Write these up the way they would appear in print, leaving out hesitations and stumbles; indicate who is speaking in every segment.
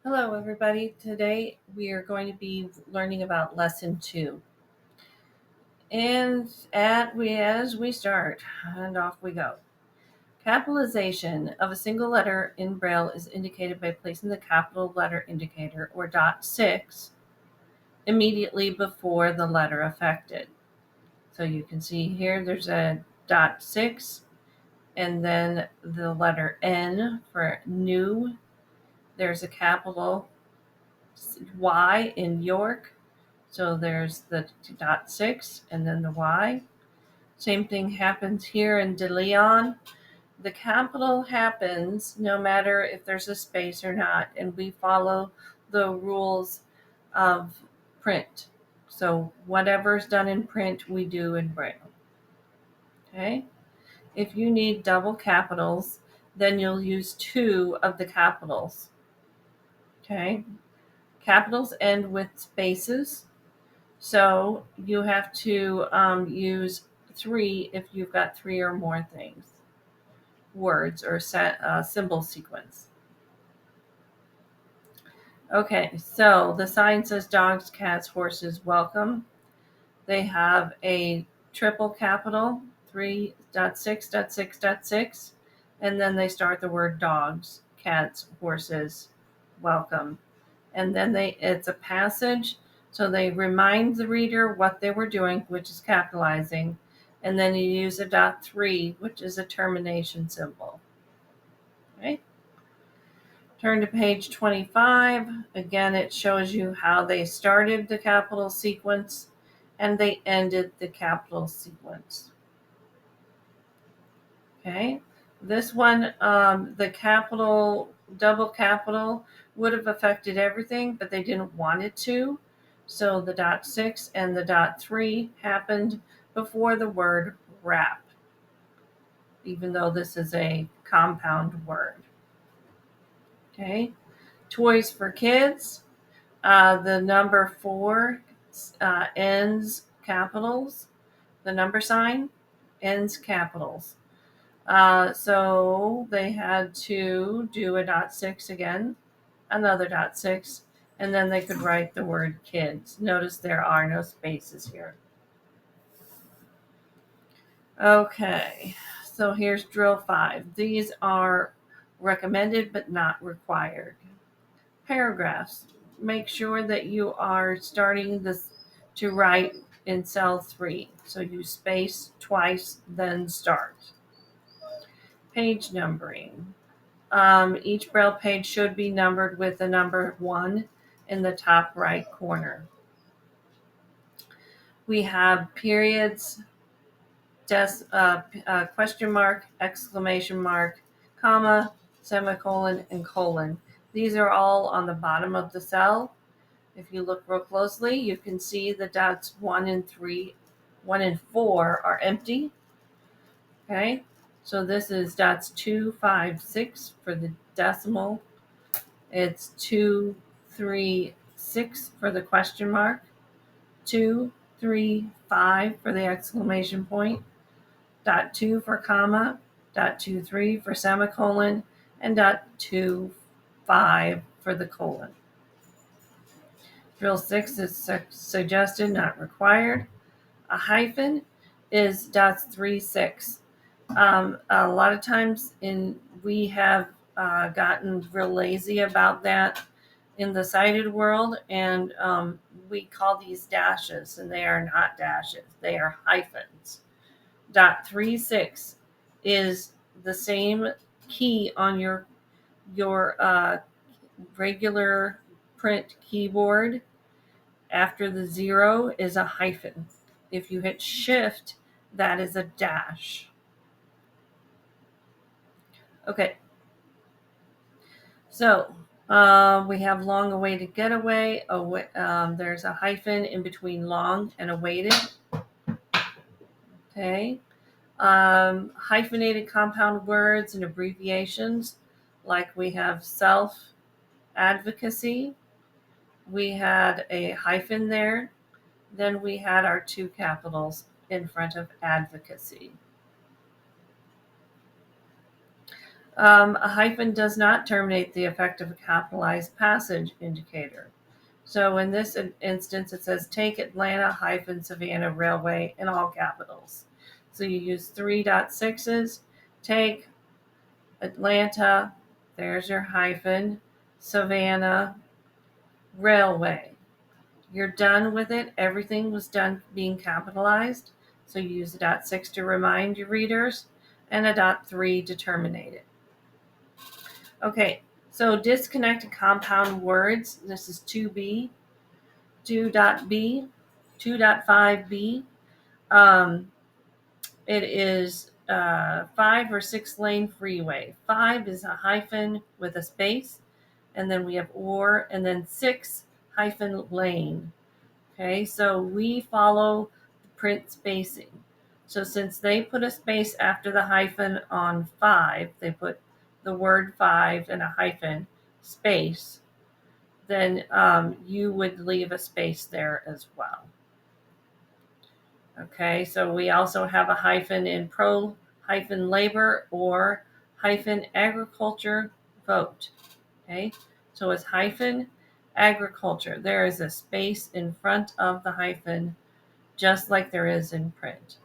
Speaker 1: Hello, everybody. Today we are going to be learning about lesson 2. And as we start, and off we go. Capitalization of a single letter in Braille is indicated by placing the capital letter indicator or dot 6 immediately before the letter affected. So you can see here there's a dot 6 and then the letter N for new. There's a capital Y in York. So there's the dot 6 and then the Y. Same thing happens here in De Leon. The capital happens no matter if there's a space or not, and we follow the rules of print. So whatever's done in print, we do in Braille. Okay? If you need double capitals, then you'll use 2 of the capitals. Okay? Capitals end with spaces. So you have to use 3 if you've got 3 or more things, words or symbol sequence. Okay, so the sign says dogs, cats, horses, welcome. They have a triple capital, 3.6.6.6, and then they start the word dogs, cats, horses, welcome. And then it's a passage. So they remind the reader what they were doing, which is capitalizing. And then you use a dot 3, which is a termination symbol. Okay. Turn to page 25. Again, it shows you how they started the capital sequence and they ended the capital sequence. Okay. This one, the capital, double capital would have affected everything, but they didn't want it to. So the dot 6 and the dot 3 happened before the word wrap, even though this is a compound word. Okay. Toys for kids. The number 4 ends capitals. The number sign ends capitals. So they had to do a dot 6 again, another dot 6, and then they could write the word kids. Notice there are no spaces here. Okay, so here's drill 5. These are recommended but not required. Paragraphs. Make sure that you are starting this to write in cell 3. So you space twice, then start. Page numbering. Each Braille page should be numbered with the number 1 in the top right corner. We have periods, question mark, exclamation mark, comma, semicolon, and colon. These are all on the bottom of the cell. If you look real closely, you can see the dots 1 and 4 are empty. Okay, so this is dots 2, 5, 6 for the decimal. It's 2, 3, 6 for the question mark, 2, 3, 5 for the exclamation point, dot 2 for comma, dot 2, 3 for semicolon, and dot 2, 5 for the colon. Drill 6 is suggested, not required. A hyphen is dots 3, 6. A lot of times we have gotten real lazy about that in the sighted world, and we call these dashes, and they are not dashes, they are hyphens. Dot 3, 6 is the same key on your regular print keyboard. After the 0 is a hyphen. If you hit shift, that is a dash. Okay, so we have long awaited getaway. There's a hyphen in between long and awaited. Okay, hyphenated compound words and abbreviations, like we have self advocacy. We had a hyphen there. Then we had our 2 capitals in front of advocacy. A hyphen does not terminate the effect of a capitalized passage indicator. So in this instance, it says take Atlanta-Savannah Railway in all capitals. So you use 3.6s, take Atlanta, there's your hyphen, Savannah Railway. You're done with it. Everything was done being capitalized. So you use a .6 to remind your readers and a .3 to terminate it. Okay, so disconnected compound words. This is 2B, 2.B, 2.5B. It is 5 or 6 lane freeway. 5 is a hyphen with a space, and then we have or, and then 6 hyphen lane. Okay, so we follow the print spacing. So since they put a space after the hyphen on 5, they put the word 5 and a hyphen space, then you would leave a space there as well. Okay, so we also have a hyphen in pro hyphen labor or hyphen agriculture vote. Okay, so it's hyphen agriculture. There is a space in front of the hyphen, just like there is in print.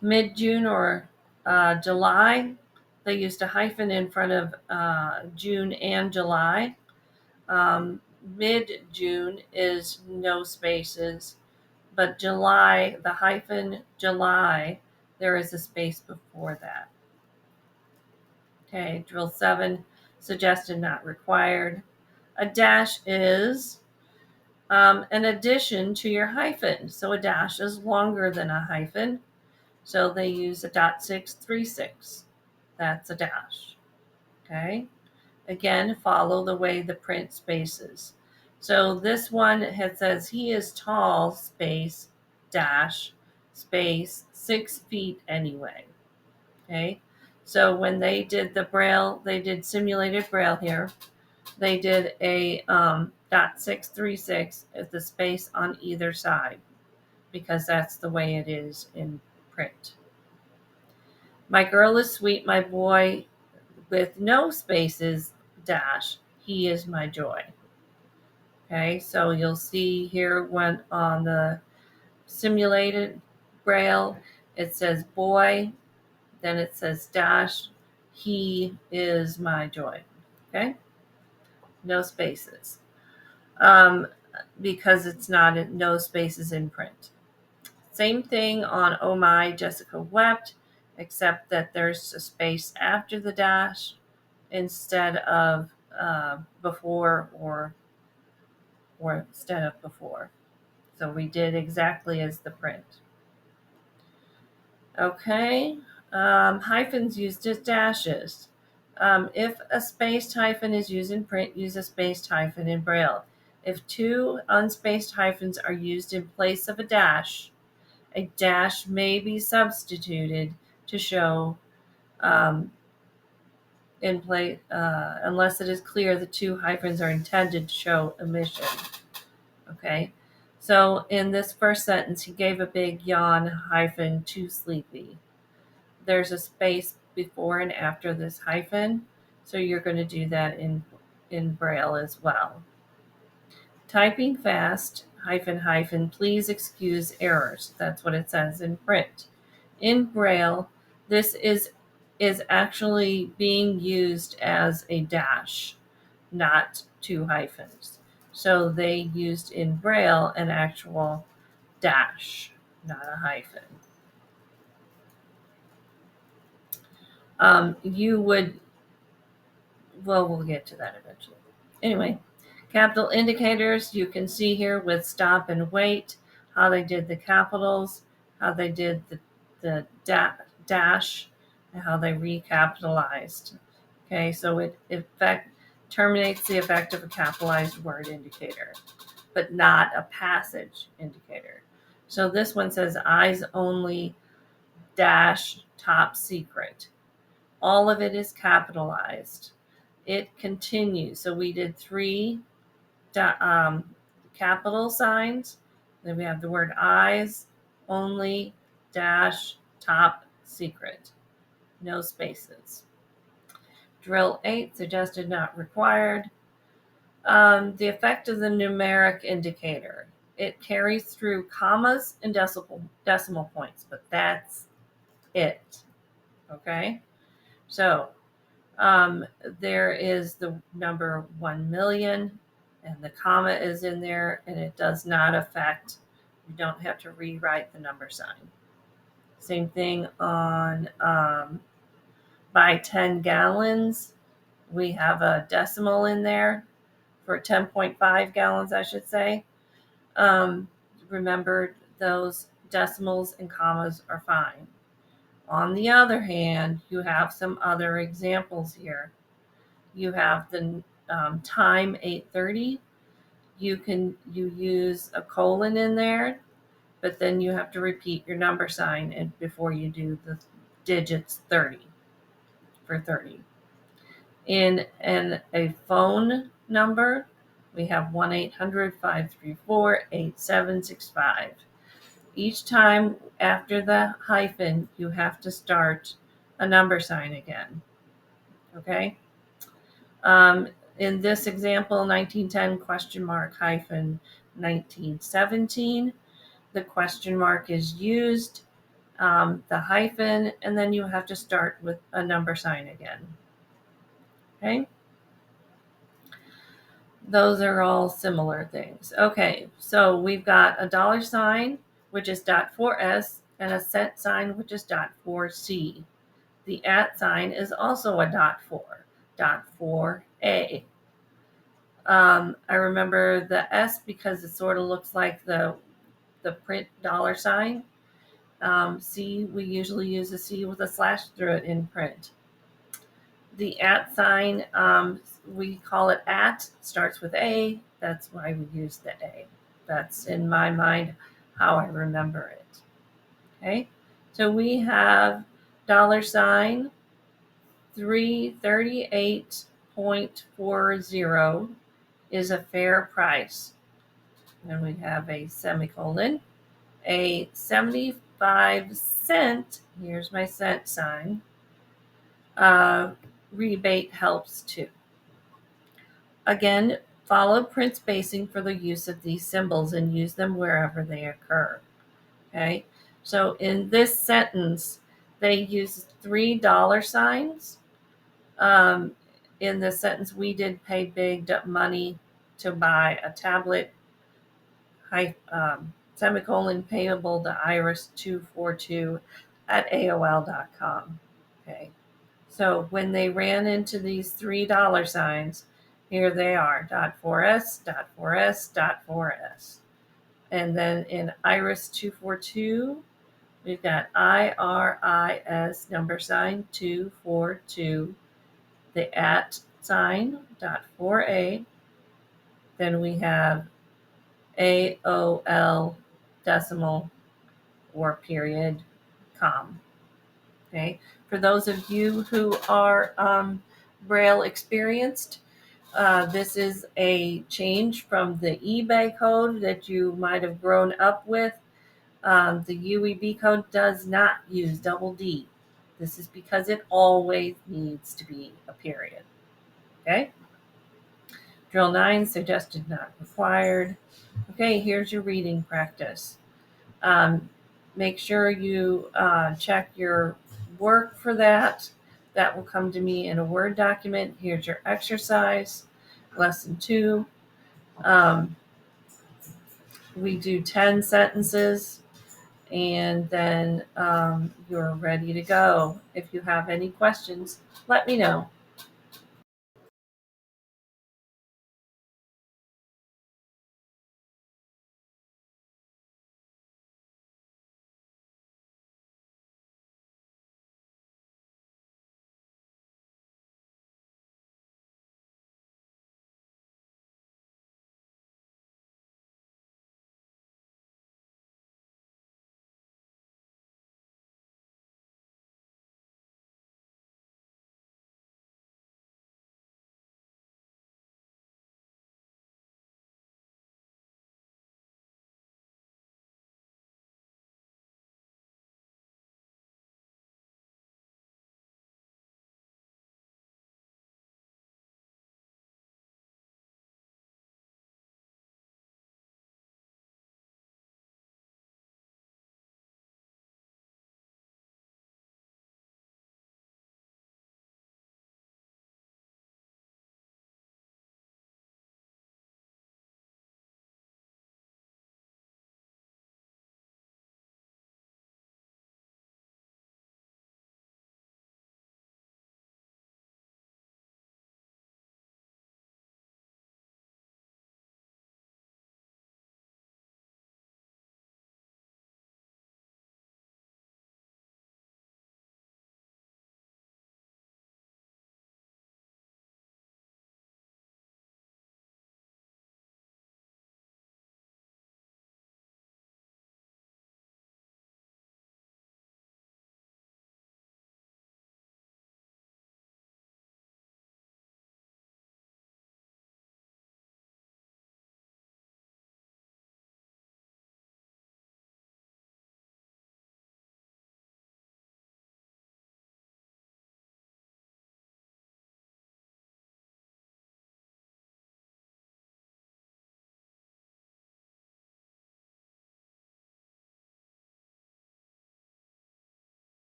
Speaker 1: Mid-June or July, they used a hyphen in front of June and July. Mid-June is no spaces, but July, the hyphen July, there is a space before that. Okay, drill 7, suggested, not required. A dash is an addition to your hyphen. So a dash is longer than a hyphen. So they use a .636. That's a dash. Okay. Again, follow the way the print spaces. So this one says he is tall, space, dash, space, 6 feet anyway. Okay. So when they did the Braille, they did simulated Braille here. They did a .636 at the space on either side, because that's the way it is in print. My girl is sweet, my boy with no spaces, dash, he is my joy. Okay, so you'll see here when on the simulated Braille, it says boy, then it says dash, he is my joy. Okay, no spaces. Because it's not no spaces in print. Same thing on Oh My, Jessica Wept, except that there's a space after the dash instead of before or instead of before. So we did exactly as the print. Okay, hyphens used as dashes. If a spaced hyphen is used in print, use a spaced hyphen in Braille. If 2 unspaced hyphens are used in place of a dash may be substituted to show in place unless it is clear the 2 hyphens are intended to show omission. Okay, so in this first sentence, he gave a big yawn hyphen too sleepy. There's a space before and after this hyphen, so you're going to do that in Braille as well. Typing fast hyphen, please excuse errors. That's what it says in print. In Braille, this is actually being used as a dash, not 2 hyphens. So they used in Braille an actual dash, not a hyphen. You would, well, we'll get to that eventually. Anyway, capital indicators, you can see here with stop and wait, how they did the capitals, how they did the dash, and how they recapitalized. Okay, so it terminates the effect of a capitalized word indicator, but not a passage indicator. So this one says eyes only dash top secret. All of it is capitalized. It continues. So we did 3 capital signs. Then we have the word eyes only dash top secret. no spaces. Drill 8, suggested not required. The effect of the numeric indicator. It carries through commas and decimal points, but that's it. Okay? So there is the number 1,000,000, and the comma is in there, and it does not affect, you don't have to rewrite the number sign. Same thing on by 10 gallons, we have a decimal in there for 10.5 gallons, I should say. Remember, those decimals and commas are fine. On the other hand, you have some other examples here. You have the time 8:30. You use a colon in there, but then you have to repeat your number sign before you do the digits 30 for 30. In a phone number, we have 1-800-534-8765. Each time after the hyphen, you have to start a number sign again. Okay? In this example, 1910 question mark hyphen 1917, the question mark is used, the hyphen, and then you have to start with a number sign again. Okay? Those are all similar things. Okay, so we've got a dollar sign, which is .4s, and a cent sign, which is .4c. The @ sign is also a .4a. I remember the S because it sort of looks like the print dollar sign. C, we usually use a C with a slash through it in print. The @ sign, we call it @ starts with A. That's why we use the A. That's, in my mind, how I remember it. Okay, so we have dollar sign 338.40 is a fair price. Then we have a semicolon, a 75-cent, here's my cent sign, rebate helps too. Again, follow print spacing for the use of these symbols and use them wherever they occur. Okay, so in this sentence, they use $3 signs. In the sentence, we did pay big money to buy a tablet, semicolon, payable to iris242 at AOL.com. Okay, so when they ran into these $3 signs, here they are, .4s, .4s, .4s. And then in iris242, we've got IRIS number sign 242, the @ sign, .4a. Then we have AOL decimal or period com. Okay, for those of you who are Braille experienced, this is a change from the eBay code that you might have grown up with. The UEB code does not use double D. This is because it always needs to be a period. Okay? Drill 9, suggested not required. Okay, here's your reading practice. Make sure you check your work for that. That will come to me in a Word document. Here's your exercise, lesson 2. We do 10 sentences, and then you're ready to go. If you have any questions, let me know.